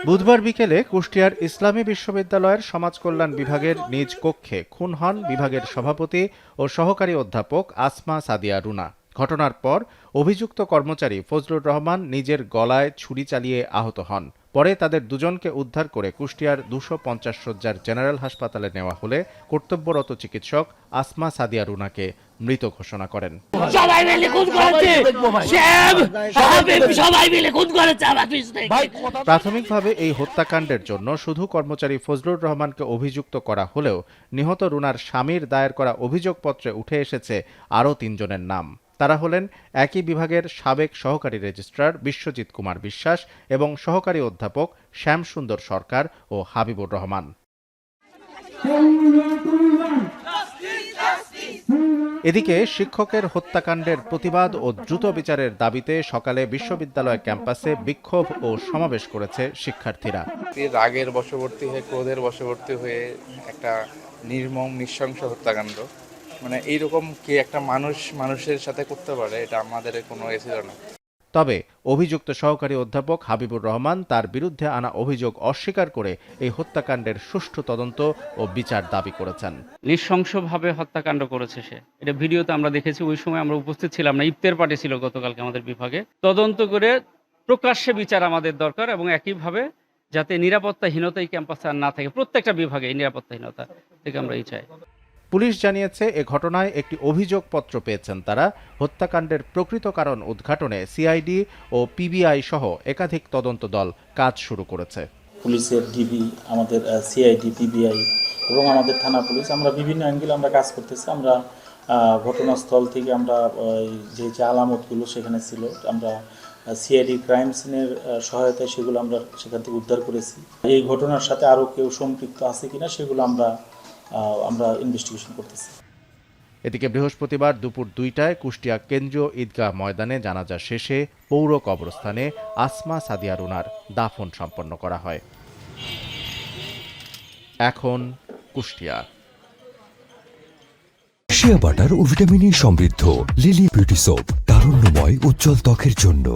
বুধবার বিকেলে কুষ্টিয়ার ইসলামী বিশ্ববিদ্যালয়ের সমাজ কল্যাণ বিভাগের নিজ কক্ষে খুন হন বিভাগের সভাপতি ও সহকারী অধ্যাপক আসমা সাদিয়া রুনা। ঘটনার পর অভিযুক্ত কর্মচারী ফজলুর রহমান নিজের গলায় ছুরি চালিয়ে আহত হন। পরে তাদের দুজনকে উদ্ধার করে কুষ্টিয়ার 250 শয্যার জেনারেল হাসপাতালে নেওয়া হলে কর্তব্যরত চিকিৎসক আসমা সাদিয়া রুনাকে মৃত ঘোষণা করেন। প্রাথমিকভাবে এই হত্যাকাণ্ডের জন্য শুধু কর্মচারী ফজলুর রহমানকে অভিযুক্ত করা হলেও নিহত রুনার স্বামীর দায়ের করা অভিযোগপত্রে উঠে এসেছে আরও 3 জনের নাম। তারা হলেন একই বিভাগের সাবেক সহকারী রেজিস্ট্রার বিশ্বজিৎ কুমার বিশ্বাস এবং সহকারী অধ্যাপক শ্যামসুন্দর সরকার ও হাবিবুর রহমান। এদিকে শিক্ষকের হত্যাকাণ্ডের প্রতিবাদ ও দ্রুত বিচারের দাবিতে সকালে বিশ্ববিদ্যালয় ক্যাম্পাসে বিক্ষোভ ও সমাবেশ করেছে শিক্ষার্থীরা। রাগের বশবর্তী হয়ে, ক্রোধের বশবর্তী হয়ে একটা নির্মম নৃশংস হত্যাকাণ্ড, মানে এইরকম কি একটা মানুষের সাথে করতে পারে, এটা আমাদের কোনো ছিল না। তবে অভিযুক্ত সহকারী অধ্যাপক হাবিবুর রহমান তার বিরুদ্ধে আনা অভিযোগ অস্বীকার করে এই হত্যাকাণ্ডের সুষ্ঠু তদন্ত ও বিচার দাবি করেছেন। নৃশংসভাবে হত্যাকাণ্ড করেছে সে, এটা ভিডিওতে আমরা দেখেছি। ওই সময় আমরা উপস্থিত ছিলাম না, ইফতার পার্টি ছিল গতকালকে আমাদের বিভাগে। তদন্ত করে প্রকাশ্যে বিচার আমাদের দরকার এবং একইভাবে যাতে নিরাপত্তাহীনতা এই ক্যাম্পাসে আর না থাকে, প্রত্যেকটা বিভাগে এই নিরাপত্তাহীনতা থেকে আমরা এই চাই। পুলিশ জানিয়েছে এ ঘটনায় একটি অভিযোগপত্র পেয়েছেন তারা। হত্যাকাণ্ডের প্রকৃত কারণ উদ্ঘাটনে সিআইডি ও পিবিআই সহ একাধিক তদন্ত দল কাজ শুরু করেছে। পুলিশের ডিবি, আমাদের সিআইডি, পিবিআই এবং আমাদের থানা পুলিশ, আমরা বিভিন্ন অ্যাঙ্গেলে আমরা কাজ করতেছি। আমরা ঘটনাস্থল থেকে আমরা যে আলামতগুলো সেখানে ছিল, আমরা সিআইডি ক্রাইম সিনের সহায়তায় সেগুলো আমরা সেখান থেকে উদ্ধার করেছি। এই ঘটনার সাথে আরও কেউ সম্পৃক্ত আছে কিনা সেগুলো আমরা ইনভেস্টিগেশন করতেছি। এদিকে বৃহস্পতিবার দুপুর 2টায় কুষ্টিয়া কেন্দ্রীয় ঈদগাহ ময়দানে জানাজা শেষে পৌর কবরস্থানে আসমা সাদিয়া রুনার দাফন সম্পন্ন করা হয়। এখন কুষ্টিয়া। শিয়া বাটার ও ভিটামিন ই সমৃদ্ধ লিলি বিউটি সোপ, তারুণ্যময় উজ্জ্বল ত্বকের জন্য।